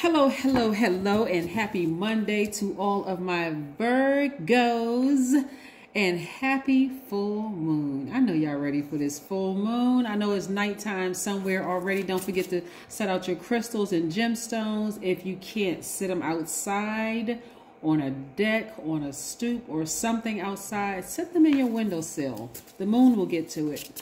Hello, hello, hello, and happy Monday to all of my Virgos, and happy full moon. I know y'all ready for this full moon. I know it's nighttime somewhere already. Don't forget to set out your crystals and gemstones. If you can't sit them outside, on a deck, on a stoop, or something outside, set them in your windowsill. The moon will get to it.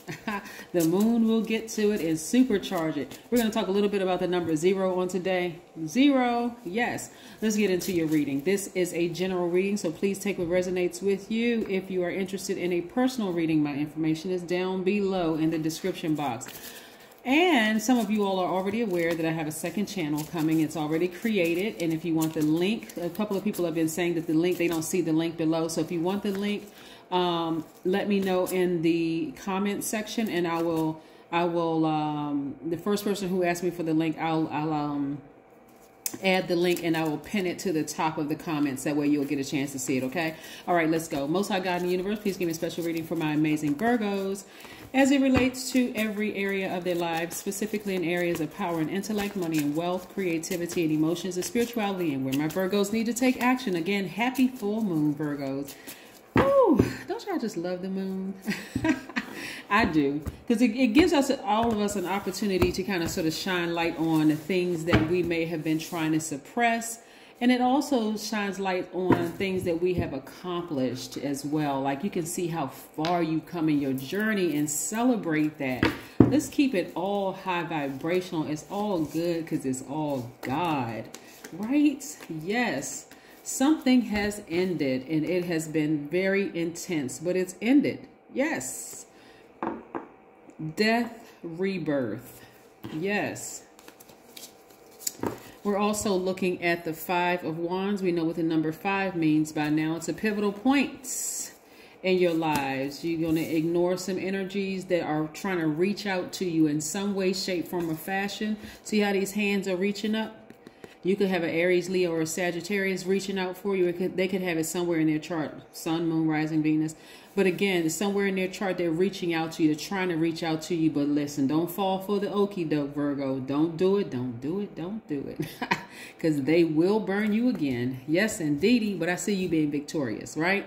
The moon will get to it and supercharge it. We're going to talk a little bit about the number 0 on today. 0, yes. Let's get into your reading. This is a general reading, so please take what resonates with you. If you are interested in a personal reading, my information is down below in the description box. And some of you all are already aware that I have a second channel coming. It's already created. And if you want the link, a couple of people have been saying that the link, they don't see the link below. So if you want the link, let me know in the comment section, and I will, the first person who asked me for the link, I'll add the link and I will pin it to the top of the comments. That way you'll get a chance to see it, okay? All right, let's go. Most High God in the universe, please give me a special reading for my amazing Virgos as it relates to every area of their lives, specifically in areas of power and intellect, money and wealth, creativity and emotions, and spirituality, and where my Virgos need to take action. Again, happy full moon, Virgos. Ooh, don't y'all just love the moon? I do, because it gives us, all of us, an opportunity to kind of sort of shine light on the things that we may have been trying to suppress. And it also shines light on things that we have accomplished as well. Like, you can see how far you've come in your journey and celebrate that. Let's keep it all high vibrational. It's all good because it's all God, right? Yes. Something has ended and it has been very intense, but it's ended. Yes. Death, rebirth. Yes. We're also looking at the 5 of Wands. We know what the number 5 means by now. It's a pivotal point in your lives. You're going to ignore some energies that are trying to reach out to you in some way, shape, form, or fashion. See how these hands are reaching up? You could have an Aries, Leo, or a Sagittarius reaching out for you. They could have it somewhere in their chart. Sun, Moon, Rising, Venus. But again, somewhere in their chart, they're reaching out to you. They're trying to reach out to you. But listen, don't fall for the okie doke, Virgo. Don't do it. Don't do it. Don't do it. Because they will burn you again. Yes, indeedy. But I see you being victorious, right?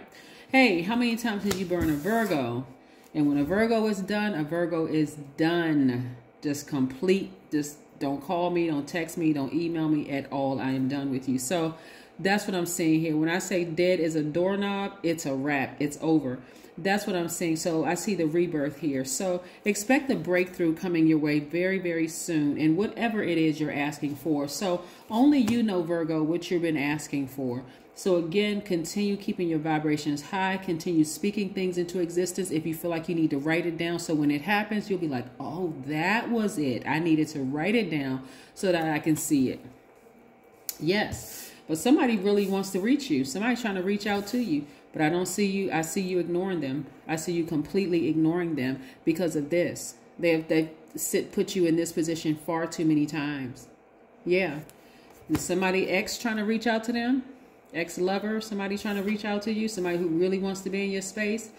Hey, how many times did you burn a Virgo? And when a Virgo is done, a Virgo is done. Just complete. Just don't call me. Don't text me. Don't email me at all. I am done with you. So that's what I'm saying here. When I say dead as a doorknob, it's a wrap. It's over. That's what I'm saying. So I see the rebirth here. So expect the breakthrough coming your way very, very soon. And whatever it is you're asking for. So only you know, Virgo, what you've been asking for. So again, continue keeping your vibrations high. Continue speaking things into existence. If you feel like you need to write it down, so when it happens, you'll be like, oh, that was it. I needed to write it down so that I can see it. Yes. But somebody really wants to reach you. Somebody's trying to reach out to you. But I don't see you. I see you ignoring them. I see you completely ignoring them because of this. They've put you in this position far too many times. Yeah. Is somebody ex trying to reach out to them? Ex-lover, somebody trying to reach out to you, somebody who really wants to be in your space,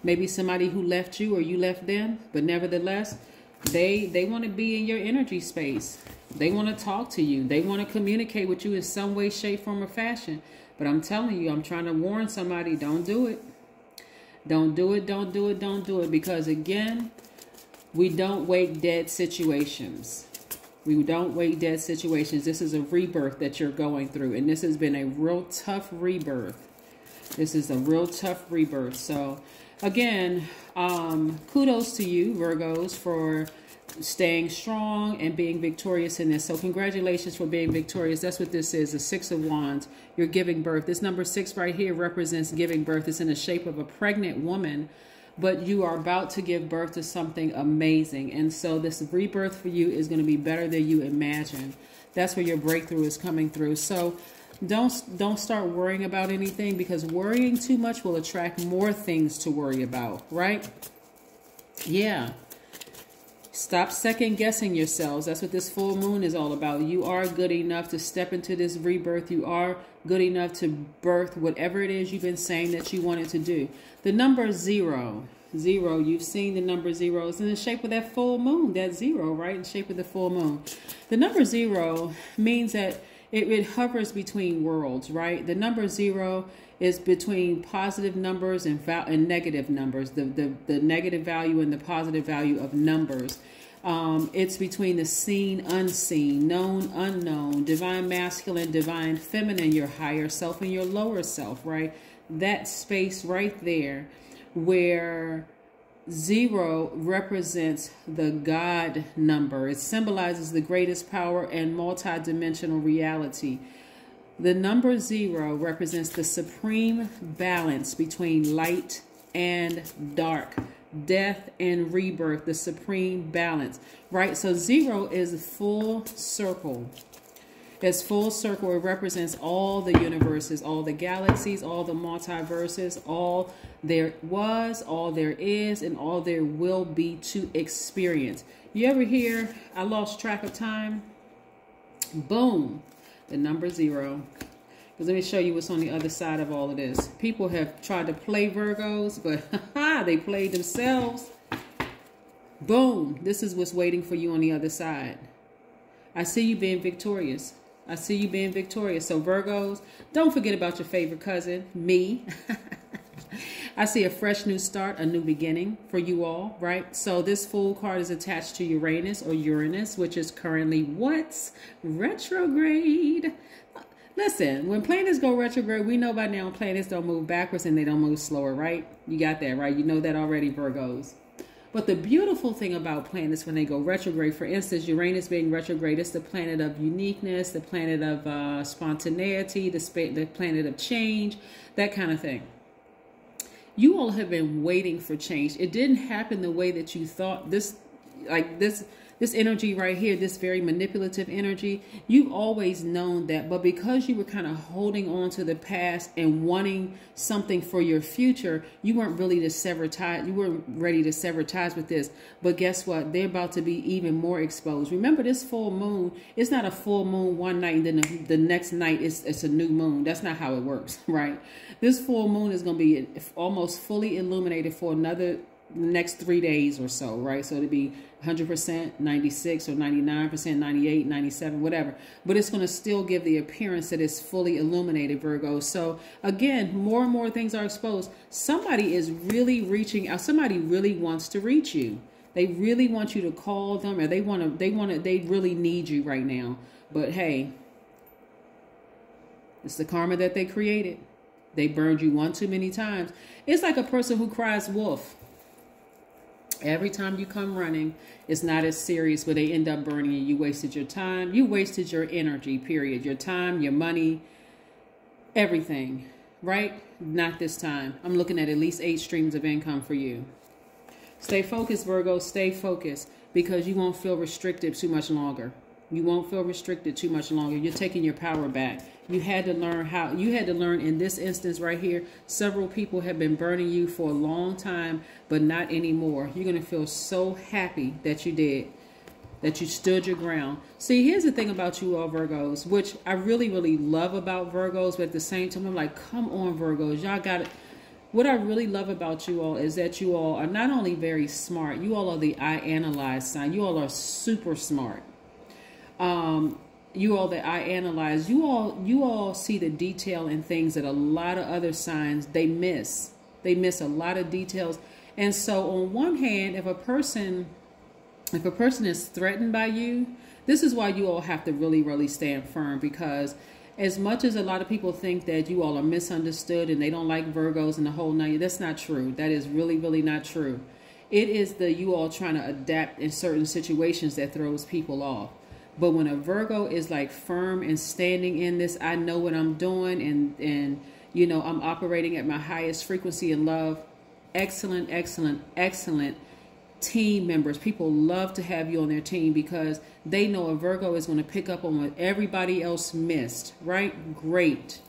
maybe somebody who left you or you left them, but nevertheless, they want to be in your energy space. They want to talk to you. They want to communicate with you in some way, shape, form, or fashion. But I'm telling you, I'm trying to warn somebody, don't do it. Don't do it, don't do it, don't do it. Because again, we don't wake dead situations. We don't wait dead situations. This is a rebirth that you're going through. And this has been a real tough rebirth. This is a real tough rebirth. So, again, kudos to you, Virgos, for staying strong and being victorious in this. So, congratulations for being victorious. That's what this is, the 6 of Wands. You're giving birth. This number 6 right here represents giving birth. It's in the shape of a pregnant woman. But you are about to give birth to something amazing. And so this rebirth for you is going to be better than you imagine. That's where your breakthrough is coming through. So don't start worrying about anything, because worrying too much will attract more things to worry about, right? Yeah. Stop second guessing yourselves. That's what this full moon is all about. You are good enough to step into this rebirth. You are good enough to birth whatever it is you've been saying that you wanted to do. The number 0. 0, you've seen the number 0. It's in the shape of that full moon, that 0, right? In the shape of the full moon. The number 0 means that it hovers between worlds, right? The number 0 is between positive numbers and negative numbers, the negative value and the positive value of numbers. It's between the seen, unseen, known, unknown, divine masculine, divine feminine, your higher self and your lower self, right? That space right there where 0 represents the God number. It symbolizes the greatest power and multidimensional reality. The number 0 represents the supreme balance between light and dark, death and rebirth, the supreme balance, right? So 0 is full circle. It's full circle. It represents all the universes, all the galaxies, all the multiverses, all there was, all there is, and all there will be to experience. You ever hear, I lost track of time? Boom, the number 0. Because let me show you what's on the other side of all of this. People have tried to play Virgos, but they played themselves. Boom, this is what's waiting for you on the other side. I see you being victorious. I see you being victorious. So Virgos, don't forget about your favorite cousin, me. I see a fresh new start, a new beginning for you all, right? So this Fool card is attached to Uranus or Uranus, which is currently what's retrograde. Listen, when planets go retrograde, we know by now planets don't move backwards and they don't move slower, right? You got that, right? You know that already, Virgos. But the beautiful thing about planets when they go retrograde, for instance, Uranus being retrograde, it's the planet of uniqueness, the planet of spontaneity, the planet of change, that kind of thing. You all have been waiting for change. It didn't happen the way that you thought. This energy right here, this very manipulative energy, you've always known that. But because you were kind of holding on to the past and wanting something for your future, you weren't really to sever ties. You weren't ready to sever ties with this. But guess what? They're about to be even more exposed. Remember, this full moon, it's not a full moon one night and then the next night it's a new moon. That's not how it works, right? This full moon is going to be almost fully illuminated for the next 3 days or so, right? So it'll be 100%, 96 or 99%, 98, 97, whatever. But it's going to still give the appearance that it's fully illuminated, Virgo. So again, more and more things are exposed. Somebody is really reaching out. Somebody really wants to reach you. They really want you to call them, or they really need you right now. But hey, it's the karma that they created. They burned you one too many times. It's like a person who cries wolf. Every time you come running, it's not as serious, but they end up burning you. You wasted your time. You wasted your energy, period. Your time, your money, everything, right? Not this time. I'm looking at least 8 streams of income for you. Stay focused, Virgo. Stay focused, because you won't feel restricted too much longer. You won't feel restricted too much longer. You're taking your power back. You had to learn in this instance right here. Several people have been burning you for a long time, but not anymore. You're going to feel so happy that you did, that you stood your ground. See, here's the thing about you all Virgos, which I really, really love about Virgos, but at the same time, I'm like, come on, Virgos, y'all got it. What I really love about you all is that you all are not only very smart, you all are the I analyze sign. You all are super smart. You all that I analyze, you all see the detail in things that a lot of other signs, they miss. They miss a lot of details. And so on one hand, if a person is threatened by you, this is why you all have to really, really stand firm, because as much as a lot of people think that you all are misunderstood and they don't like Virgos and the whole nine, that's not true. That is really, really not true. It is you all trying to adapt in certain situations that throws people off. But when a Virgo is like firm and standing in this, I know what I'm doing, and you know, I'm operating at my highest frequency in love. Excellent, excellent, excellent team members. People love to have you on their team because they know a Virgo is going to pick up on what everybody else missed, right? Great.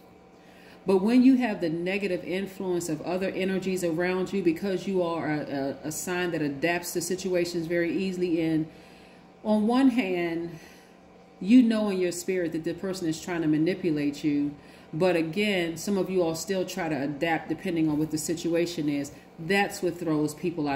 But when you have the negative influence of other energies around you, because you are a sign that adapts to situations very easily, and on one hand, you know in your spirit that the person is trying to manipulate you. But again, some of you all still try to adapt depending on what the situation is. That's what throws people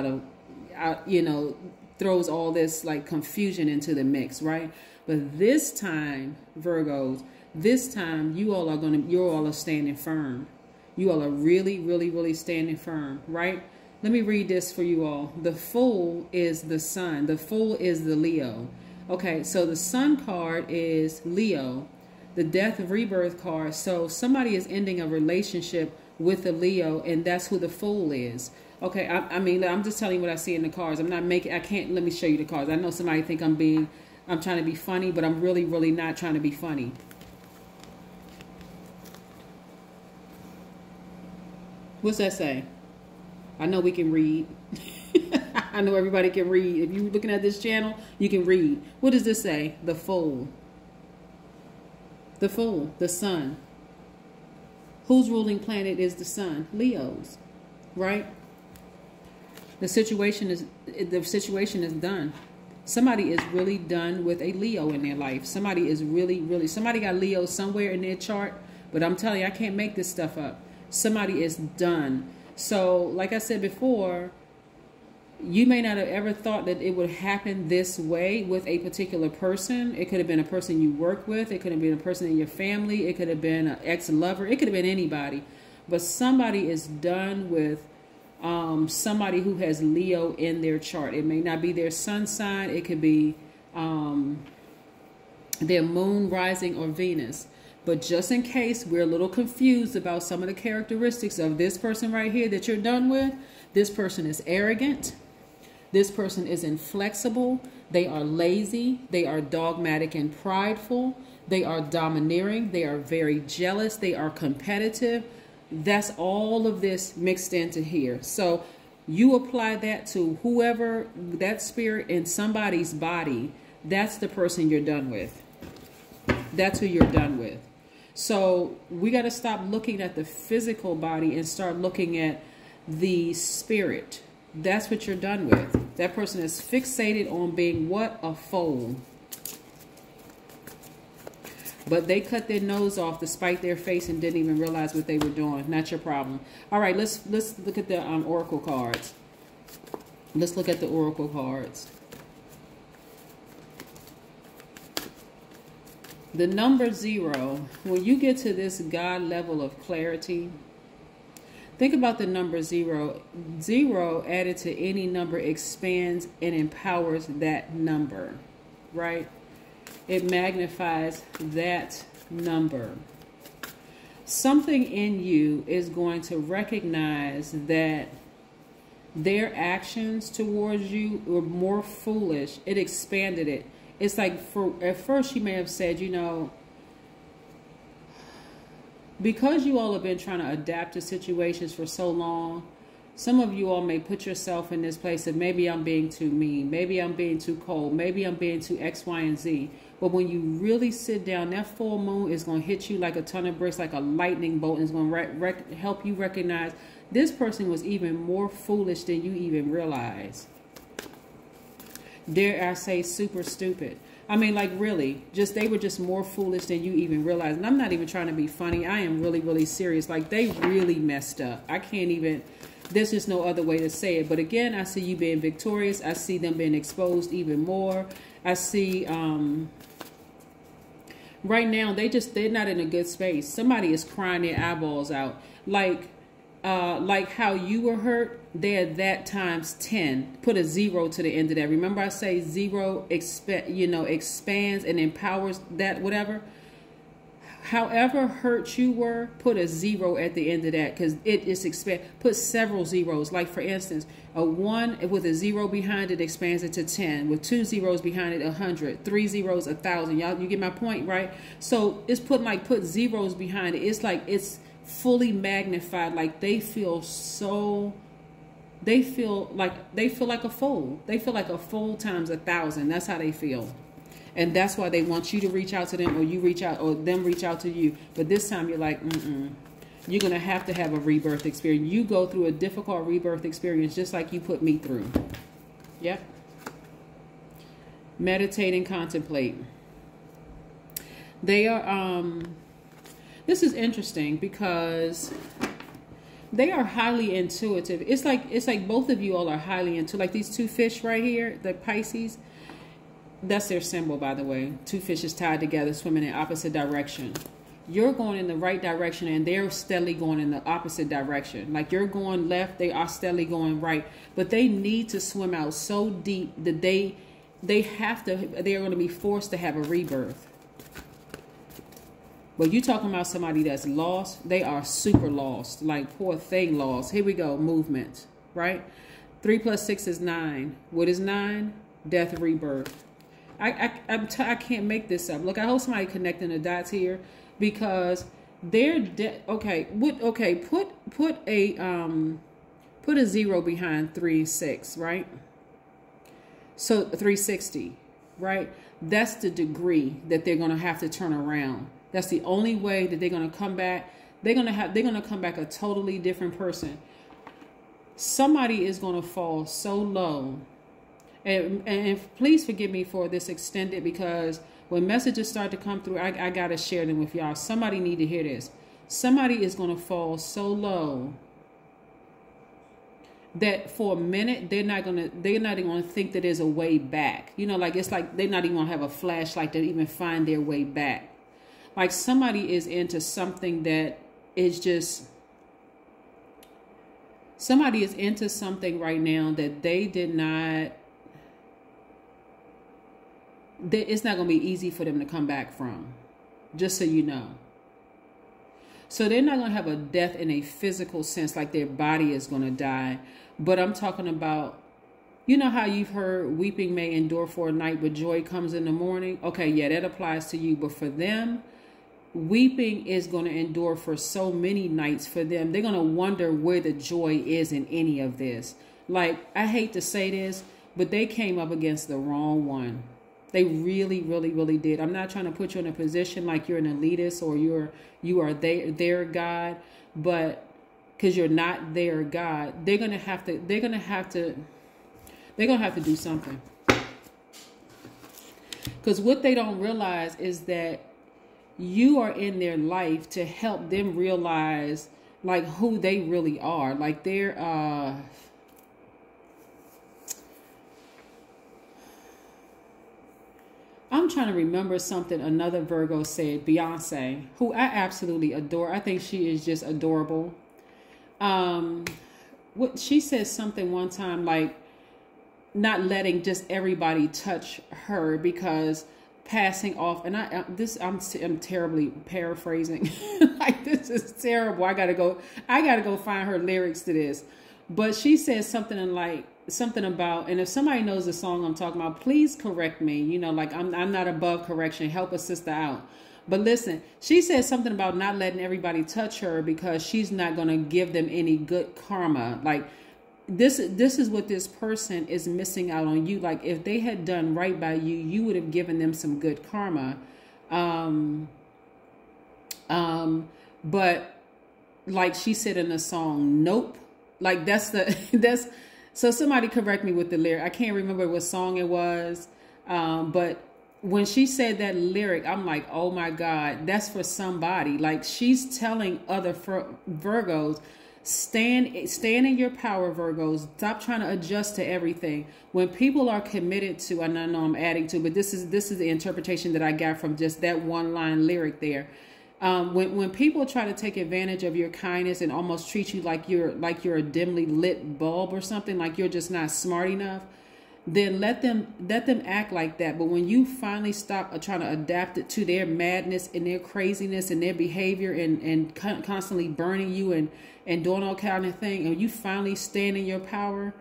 throws all this like confusion into the mix, right? But this time, Virgos, This time, you all are standing firm. You all are really, really, really standing firm, right? Let me read this for you all. The Fool is the Sun. The Fool is the Leo. Okay, so the Sun card is Leo. The Death of Rebirth card. So somebody is ending a relationship with a Leo, and that's who the Fool is. Okay, I mean, I'm just telling you what I see in the cards. I'm not making, I can't, let me show you the cards. I know somebody think I'm trying to be funny, but I'm really, really not trying to be funny. What's that say? I know we can read. I know everybody can read. If you're looking at this channel, you can read. What does this say? The Fool. The Fool, the Sun. Whose ruling planet is the Sun? Leo's, right? The situation is done. Somebody is really done with a Leo in their life. Somebody is really, somebody got Leo somewhere in their chart, but I'm telling you, I can't make this stuff up. Somebody is done. So, like I said before, you may not have ever thought that it would happen this way with a particular person. It could have been a person you work with. It could have been a person in your family. It could have been an ex-lover. It could have been anybody. But somebody is done with somebody who has Leo in their chart. It may not be their sun sign. It could be their moon, rising, or Venus. But just in case we're a little confused about some of the characteristics of this person right here that you're done with, this person is arrogant. This person is inflexible. They are lazy. They are dogmatic and prideful. They are domineering. They are very jealous. They are competitive. That's all of this mixed into here. So you apply that to whoever, that spirit in somebody's body, that's the person you're done with. That's who you're done with. So we got to stop looking at the physical body and start looking at the spirit. That's what you're done with. That person is fixated on being what? A fool. But they cut their nose off to spite their face and didn't even realize what they were doing. Not your problem. All right, let's look at the oracle cards. Let's look at the oracle cards. The number 0, when you get to this God level of clarity, think about the number 0. 0 added to any number expands and empowers that number, right? It magnifies that number. Something in you is going to recognize that their actions towards you were more foolish. It expanded it. It's like, at first you may have said, you know, because you all have been trying to adapt to situations for so long, some of you all may put yourself in this place of maybe I'm being too mean, maybe I'm being too cold, maybe I'm being too X, Y, and Z. But when you really sit down, that full moon is going to hit you like a ton of bricks, like a lightning bolt, and it's going to help you recognize this person was even more foolish than you even realize. Dare I say super stupid. I mean, like, really, they were just more foolish than you even realize. And I'm not even trying to be funny. I am really, really serious. Like, they really messed up. I can't even, there's just no other way to say it. But again, I see you being victorious. I see them being exposed even more. I see, right now, they're not in a good space. Somebody is crying their eyeballs out. Like how you were hurt, they're that times 10. Put a 0 to the end of that. Remember I say 0 expands and empowers that whatever. However hurt you were, put a 0 at the end of that, because it is expand. Put several zeros. Like for instance, a 1 with a 0 behind it expands it to 10. With 2 zeros behind it, 100. 3 zeros, 1,000. Y'all, you get my point, right? So it's put zeros behind it. It's like it's fully magnified. Like they feel like a fool. They feel like a fool times 1,000. That's how they feel. And that's why they want you to reach out to them, or you reach out, or them reach out to you. But this time you're like, you're going to have a rebirth experience. You go through a difficult rebirth experience just like you put me through. Yep. Meditate and contemplate. They are, this is interesting because they are highly intuitive. It's like both of you all are highly into, like these two fish right here, the Pisces. That's their symbol, by the way. Two fishes tied together, swimming in opposite direction. You're going in the right direction, and they're steadily going in the opposite direction. Like you're going left, they are steadily going right. But they need to swim out so deep that they are going to be forced to have a rebirth. But you talking about somebody that's lost, they are super lost. Like poor thing lost. Here we go, movement, right? 3 + 6 is 9. What is 9? Death, rebirth. I can't make this up. Look, I hope somebody connecting the dots here, because they're okay. Put a 0 behind 3 6, right? So 360, right? That's the degree that they're gonna have to turn around. That's the only way that they're gonna come back. They're gonna come back a totally different person. Somebody is gonna fall so low. And please forgive me for this extended, because when messages start to come through, I got to share them with y'all. Somebody need to hear this. Somebody is going to fall so low that for a minute, they're not even going to think that there's a way back. You know, like it's like they're not even going to have a flashlight to even find their way back. Like somebody is into something that is just... Somebody is into something right now that they did not... It's not going to be easy for them to come back from, just so you know. So they're not going to have a death in a physical sense, like their body is going to die. But I'm talking about, you know how you've heard weeping may endure for a night, but joy comes in the morning? Okay, yeah, that applies to you. But for them, weeping is going to endure for so many nights for them. They're going to wonder where the joy is in any of this. Like, I hate to say this, but they came up against the wrong one. They really, really, really did. I'm not trying to put you in a position like you're an elitist or you are their God, but because you're not their God, they're gonna have to do something. Because what they don't realize is that you are in their life to help them realize like who they really are. Like they're I'm trying to remember something another Virgo said, Beyonce, who I absolutely adore. I think she is just adorable. What she said something one time like not letting just everybody touch her because passing off, and I'm terribly paraphrasing. Like this is terrible. I gotta go find her lyrics to this. But she said something about, and if somebody knows the song I'm talking about, please correct me. You know, like I'm not above correction. Help a sister out. But listen, she said something about not letting everybody touch her because she's not going to give them any good karma. Like this is what this person is missing out on you. Like if they had done right by you, you would have given them some good karma. But like she said in the song, nope. Like that's so somebody correct me with the lyric. I can't remember what song it was. But when she said that lyric, I'm like, oh my God, that's for somebody. Like she's telling other Virgos, stand in your power, Virgos. Stop trying to adjust to everything. When people are committed to, and I know I'm adding to, but this is the interpretation that I got from just that one line lyric there. When people try to take advantage of your kindness and almost treat you like you're a dimly lit bulb or something, like you're just not smart enough, then let them act like that. But when you finally stop trying to adapt it to their madness and their craziness and their behavior and constantly burning you and doing all kind of thing, and you finally stand in your power,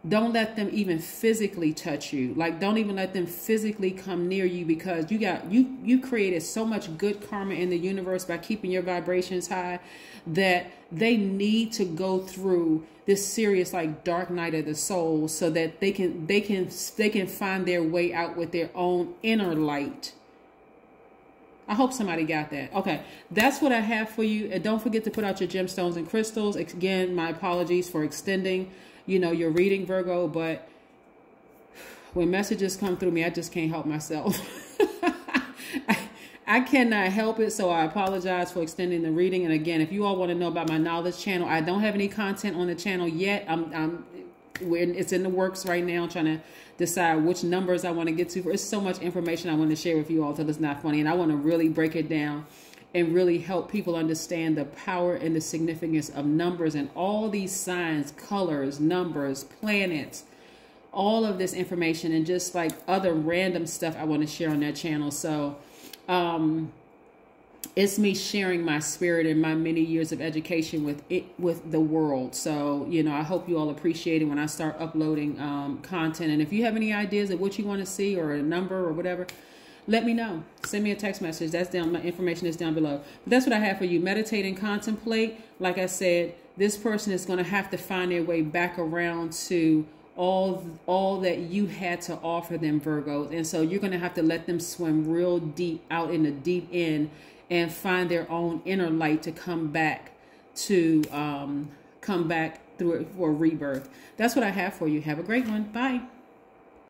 don't let them even physically touch you. Like don't even let them physically come near you, because you created so much good karma in the universe by keeping your vibrations high that they need to go through this serious like dark night of the soul so that they can find their way out with their own inner light. I hope somebody got that. Okay, that's what I have for you. And don't forget to put out your gemstones and crystals. Again, my apologies for extending, your reading, Virgo, but when messages come through me, I just can't help myself. I cannot help it, so I apologize for extending the reading. And again, if you all want to know about my knowledge channel, I don't have any content on the channel yet. it's in the works right now, trying to decide which numbers I want to get to. There's so much information I want to share with you all till it's not funny. And I want to really break it down and really help people understand the power and the significance of numbers and all these signs, colors, numbers, planets, all of this information, and just like other random stuff I want to share on that channel. So it's me sharing my spirit and my many years of education with the world. So, you know, I hope you all appreciate it when I start uploading content. And if you have any ideas of what you want to see or a number or whatever, let me know. Send me a text message. That's down. My information is down below. But that's what I have for you. Meditate and contemplate. Like I said, this person is going to have to find their way back around to all that you had to offer them, Virgos. And so you're going to have to let them swim real deep out in the deep end and find their own inner light to come back through it for rebirth. That's what I have for you. Have a great one. Bye.